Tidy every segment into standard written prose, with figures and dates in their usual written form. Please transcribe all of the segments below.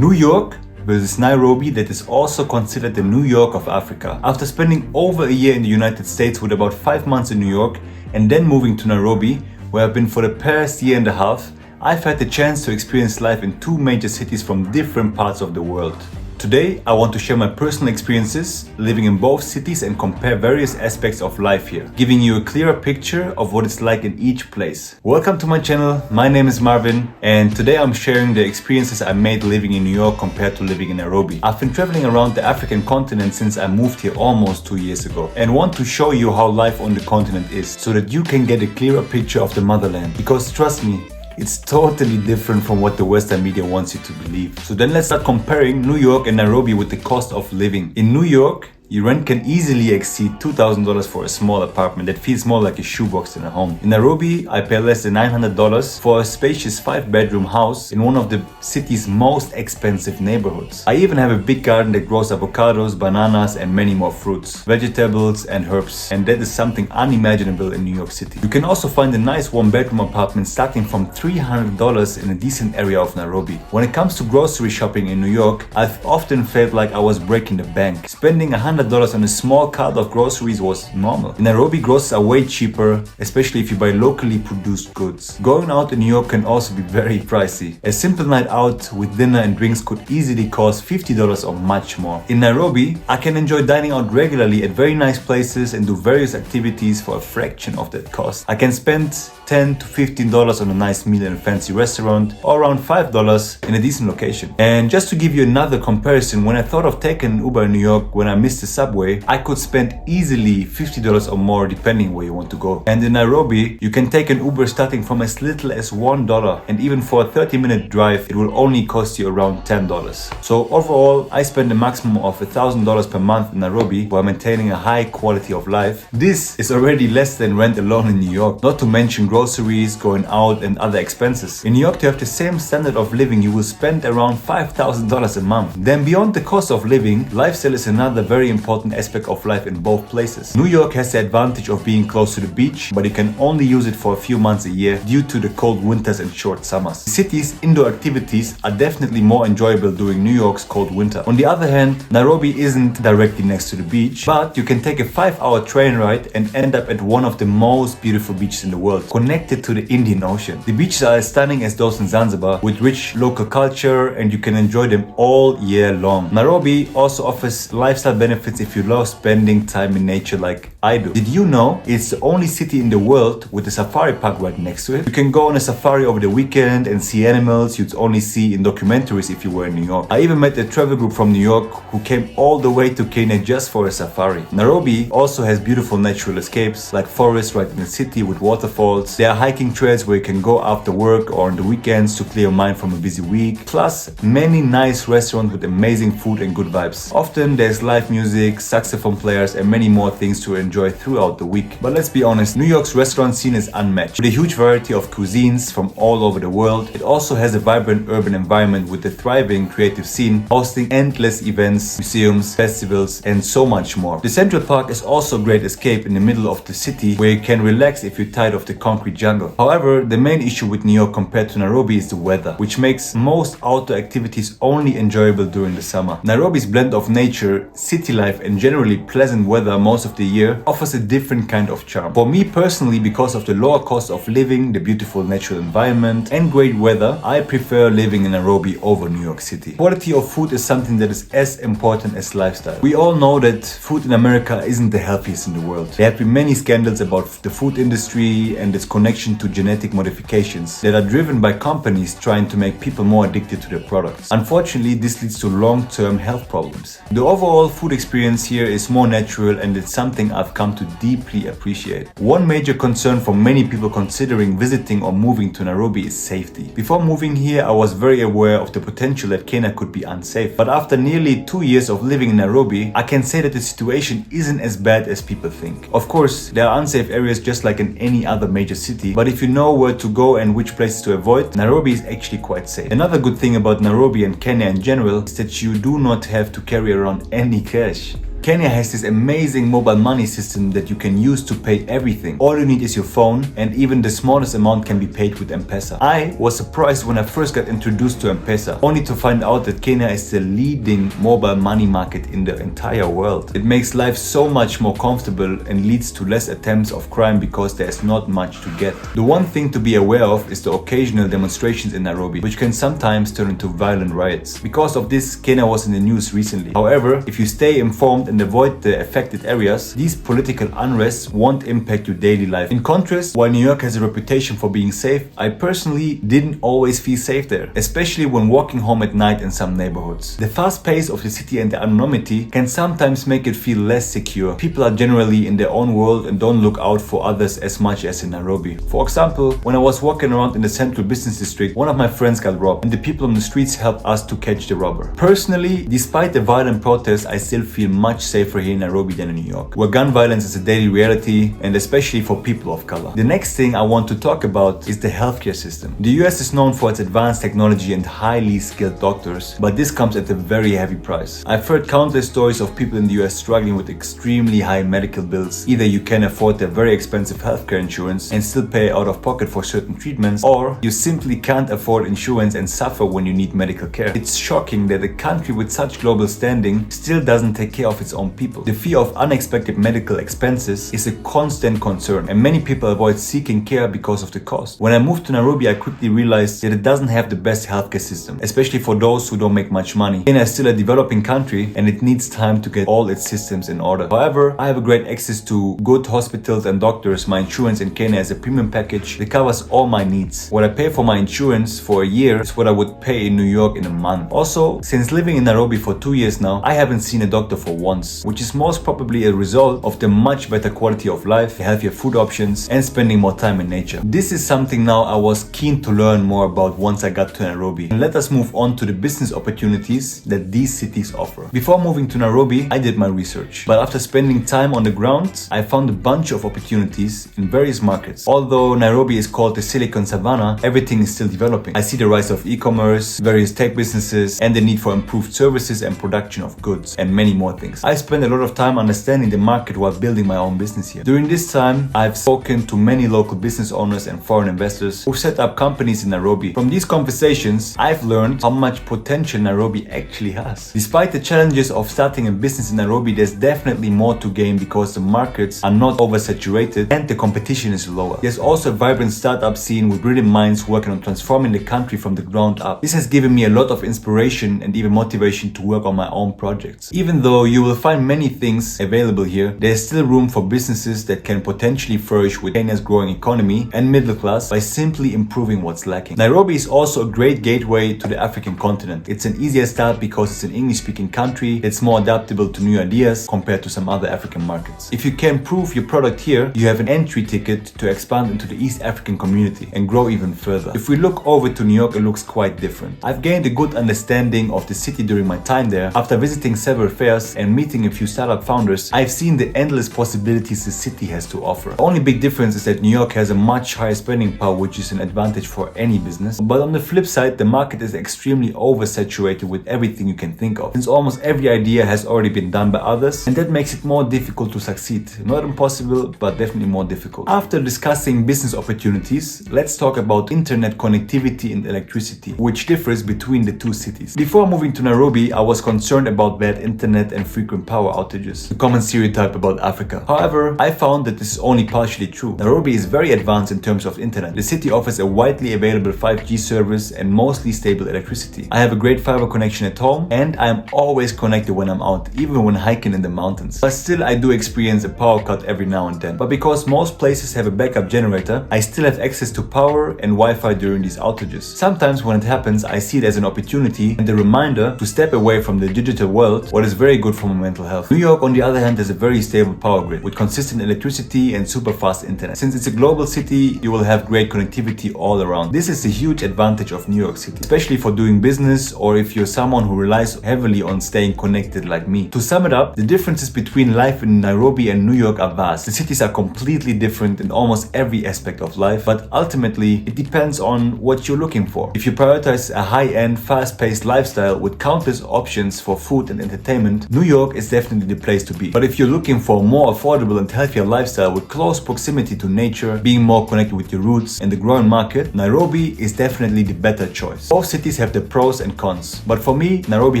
New York versus Nairobi, that is also considered the New York of Africa. After spending over a year in the United States with about 5 months in New York and then moving to Nairobi, where I've been for the past year and a half, I've had the chance to experience life in two major cities from different parts of the world. Today, I want to share my personal experiences living in both cities and compare various aspects of life here, giving you a clearer picture of what it's like in each place. Welcome to my channel, my name is Marvin, and today I'm sharing the experiences I made living in New York compared to living in Nairobi. I've been traveling around the African continent since I moved here almost 2 years ago, and want to show you how life on the continent is, so that you can get a clearer picture of the motherland. Because trust me, it's totally different from what the Western media wants you to believe. So then let's start comparing New York and Nairobi with the cost of living. In New York, your rent can easily exceed $2,000 for a small apartment that feels more like a shoebox than a home. In Nairobi, I pay less than $900 for a spacious 5-bedroom house in one of the city's most expensive neighborhoods. I even have a big garden that grows avocados, bananas, and many more fruits, vegetables, and herbs. And that is something unimaginable in New York City. You can also find a nice 1-bedroom apartment starting from $300 in a decent area of Nairobi. When it comes to grocery shopping in New York, I've often felt like I was breaking the bank. Spending $100 on a small cart of groceries was normal. In Nairobi, groceries are way cheaper, especially if you buy locally produced goods. Going out in New York can also be very pricey. A simple night out with dinner and drinks could easily cost $50 or much more. In Nairobi, I can enjoy dining out regularly at very nice places and do various activities for a fraction of that cost. I can spend $10 to $15 on a nice meal in a fancy restaurant, or around $5 in a decent location. And just to give you another comparison, when I thought of taking an Uber in New York when I missed the subway, I could spend easily $50 or more depending where you want to go. And in Nairobi, you can take an Uber starting from as little as $1, and even for a 30-minute drive, it will only cost you around $10. So overall, I spend a maximum of $1,000 per month in Nairobi while maintaining a high quality of life. This is already less than rent alone in New York, not to mention groceries, going out, and other expenses. In New York, to have the same standard of living, you will spend around $5,000 a month. Then beyond the cost of living, lifestyle is another very important aspect of life in both places. New York has the advantage of being close to the beach, but you can only use it for a few months a year due to the cold winters and short summers. The city's indoor activities are definitely more enjoyable during New York's cold winter. On the other hand, Nairobi isn't directly next to the beach, but you can take a 5-hour train ride and end up at one of the most beautiful beaches in the world, connected to the Indian Ocean. The beaches are as stunning as those in Zanzibar, with rich local culture, and you can enjoy them all year long. Nairobi also offers lifestyle benefits if you love spending time in nature like I do. Did you know it's the only city in the world with a safari park right next to it? You can go on a safari over the weekend and see animals you'd only see in documentaries if you were in New York. I even met a travel group from New York who came all the way to Kenya just for a safari. Nairobi also has beautiful natural escapes like forests right in the city with waterfalls. There are hiking trails where you can go after work or on the weekends to clear your mind from a busy week. Plus, many nice restaurants with amazing food and good vibes. Often there's live music, saxophone players, and many more things to enjoy throughout the week. But let's be honest, New York's restaurant scene is unmatched. With a huge variety of cuisines from all over the world, it also has a vibrant urban environment with a thriving creative scene, hosting endless events, museums, festivals, and so much more. The Central Park is also a great escape in the middle of the city where you can relax if you're tired of the concrete jungle. However, the main issue with New York compared to Nairobi is the weather, which makes most outdoor activities only enjoyable during the summer. Nairobi's blend of nature, city life, and generally pleasant weather most of the year offers a different kind of charm. For me personally, because of the lower cost of living, the beautiful natural environment, and great weather, I prefer living in Nairobi over New York City. Quality of food is something that is as important as lifestyle. We all know that food in America isn't the healthiest in the world. There have been many scandals about the food industry and its connection to genetic modifications that are driven by companies trying to make people more addicted to their products. Unfortunately, this leads to long-term health problems. The overall food experience here is more natural, and it's something I've come to deeply appreciate. One major concern for many people considering visiting or moving to Nairobi is safety. Before moving here, I was very aware of the potential that Kenya could be unsafe. But after nearly 2 years of living in Nairobi, I can say that the situation isn't as bad as people think. Of course, there are unsafe areas just like in any other major city, but if you know where to go and which places to avoid, Nairobi is actually quite safe. Another good thing about Nairobi and Kenya in general is that you do not have to carry around any cash. Kenya has this amazing mobile money system that you can use to pay everything. All you need is your phone, and even the smallest amount can be paid with M-Pesa. I was surprised when I first got introduced to M-Pesa, only to find out that Kenya is the leading mobile money market in the entire world. It makes life so much more comfortable and leads to less attempts of crime because there's not much to get. The one thing to be aware of is the occasional demonstrations in Nairobi, which can sometimes turn into violent riots. Because of this, Kenya was in the news recently. However, if you stay informed and avoid the affected areas, these political unrests won't impact your daily life. In contrast, while New York has a reputation for being safe, I personally didn't always feel safe there, especially when walking home at night in some neighborhoods. The fast pace of the city and the anonymity can sometimes make it feel less secure. People are generally in their own world and don't look out for others as much as in Nairobi. For example, when I was walking around in the central business district, one of my friends got robbed, and the people on the streets helped us to catch the robber. Personally, despite the violent protests, I still feel much safer here in Nairobi than in New York, where gun violence is a daily reality, and especially for people of color. The next thing I want to talk about is the healthcare system. The US is known for its advanced technology and highly skilled doctors, but this comes at a very heavy price. I've heard countless stories of people in the US struggling with extremely high medical bills. Either you can afford their very expensive healthcare insurance and still pay out of pocket for certain treatments, or you simply can't afford insurance and suffer when you need medical care. It's shocking that a country with such global standing still doesn't take care of its own people. The fear of unexpected medical expenses is a constant concern, and many people avoid seeking care because of the cost. When I moved to Nairobi, I quickly realized that it doesn't have the best healthcare system, especially for those who don't make much money. Kenya is still a developing country, and it needs time to get all its systems in order. However, I have a great access to good hospitals and doctors. My insurance in Kenya is a premium package that covers all my needs. What I pay for my insurance for a year is what I would pay in New York in a month. Also, since living in Nairobi for 2 years now, I haven't seen a doctor for once, which is most probably a result of the much better quality of life, healthier food options, and spending more time in nature. This is something now I was keen to learn more about once I got to Nairobi. And let us move on to the business opportunities that these cities offer. Before moving to Nairobi, I did my research, but after spending time on the ground, I found a bunch of opportunities in various markets. Although Nairobi is called the Silicon Savannah, everything is still developing. I see the rise of e-commerce, various tech businesses, and the need for improved services and production of goods, and many more things. I spend a lot of time understanding the market while building my own business here. During this time, I've spoken to many local business owners and foreign investors who set up companies in Nairobi. From these conversations, I've learned how much potential Nairobi actually has. Despite the challenges of starting a business in Nairobi, there's definitely more to gain because the markets are not oversaturated and the competition is lower. There's also a vibrant startup scene with brilliant minds working on transforming the country from the ground up. This has given me a lot of inspiration and even motivation to work on my own projects. Even though you will find many things available here, there's still room for businesses that can potentially flourish with Kenya's growing economy and middle class by simply improving what's lacking. Nairobi is also a great gateway to the African continent. It's an easier start because it's an English-speaking country that's more adaptable to new ideas compared to some other African markets. If you can prove your product here, you have an entry ticket to expand into the East African community and grow even further. If we look over to New York, it looks quite different. I've gained a good understanding of the city during my time there. After visiting several fairs and meeting a few startup founders, I've seen the endless possibilities the city has to offer. The only big difference is that New York has a much higher spending power, which is an advantage for any business. But on the flip side, the market is extremely oversaturated with everything you can think of, since almost every idea has already been done by others, and that makes it more difficult to succeed. Not impossible, but definitely more difficult. After discussing business opportunities, let's talk about internet connectivity and electricity, which differs between the two cities. Before moving to Nairobi, I was concerned about bad internet and frequent power outages, a common stereotype about Africa. However, I found that this is only partially true. Nairobi is very advanced in terms of internet. The city offers a widely available 5G service and mostly stable electricity. I have a great fiber connection at home, and I am always connected when I'm out, even when hiking in the mountains. But still, I do experience a power cut every now and then. But because most places have a backup generator, I still have access to power and Wi-Fi during these outages. Sometimes when it happens, I see it as an opportunity and a reminder to step away from the digital world, what is very good for my mental health. New York, on the other hand, has a very stable power grid with consistent electricity and super fast internet. Since it's a global city, you will have great connectivity all around. This is a huge advantage of New York City, especially for doing business or if you're someone who relies heavily on staying connected like me. To sum it up, the differences between life in Nairobi and New York are vast. The cities are completely different in almost every aspect of life, but ultimately it depends on what you're looking for. If you prioritize a high-end, fast-paced lifestyle with countless options for food and entertainment, New York York is definitely the place to be. But if you're looking for a more affordable and healthier lifestyle with close proximity to nature, being more connected with your roots and the growing market, Nairobi is definitely the better choice. Both cities have their pros and cons, but for me, Nairobi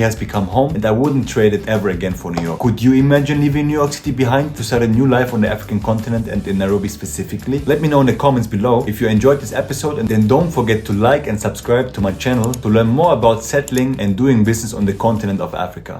has become home and I wouldn't trade it ever again for New York. Could you imagine leaving New York City behind to start a new life on the African continent and in Nairobi specifically? Let me know in the comments below if you enjoyed this episode, and then don't forget to like and subscribe to my channel to learn more about settling and doing business on the continent of Africa.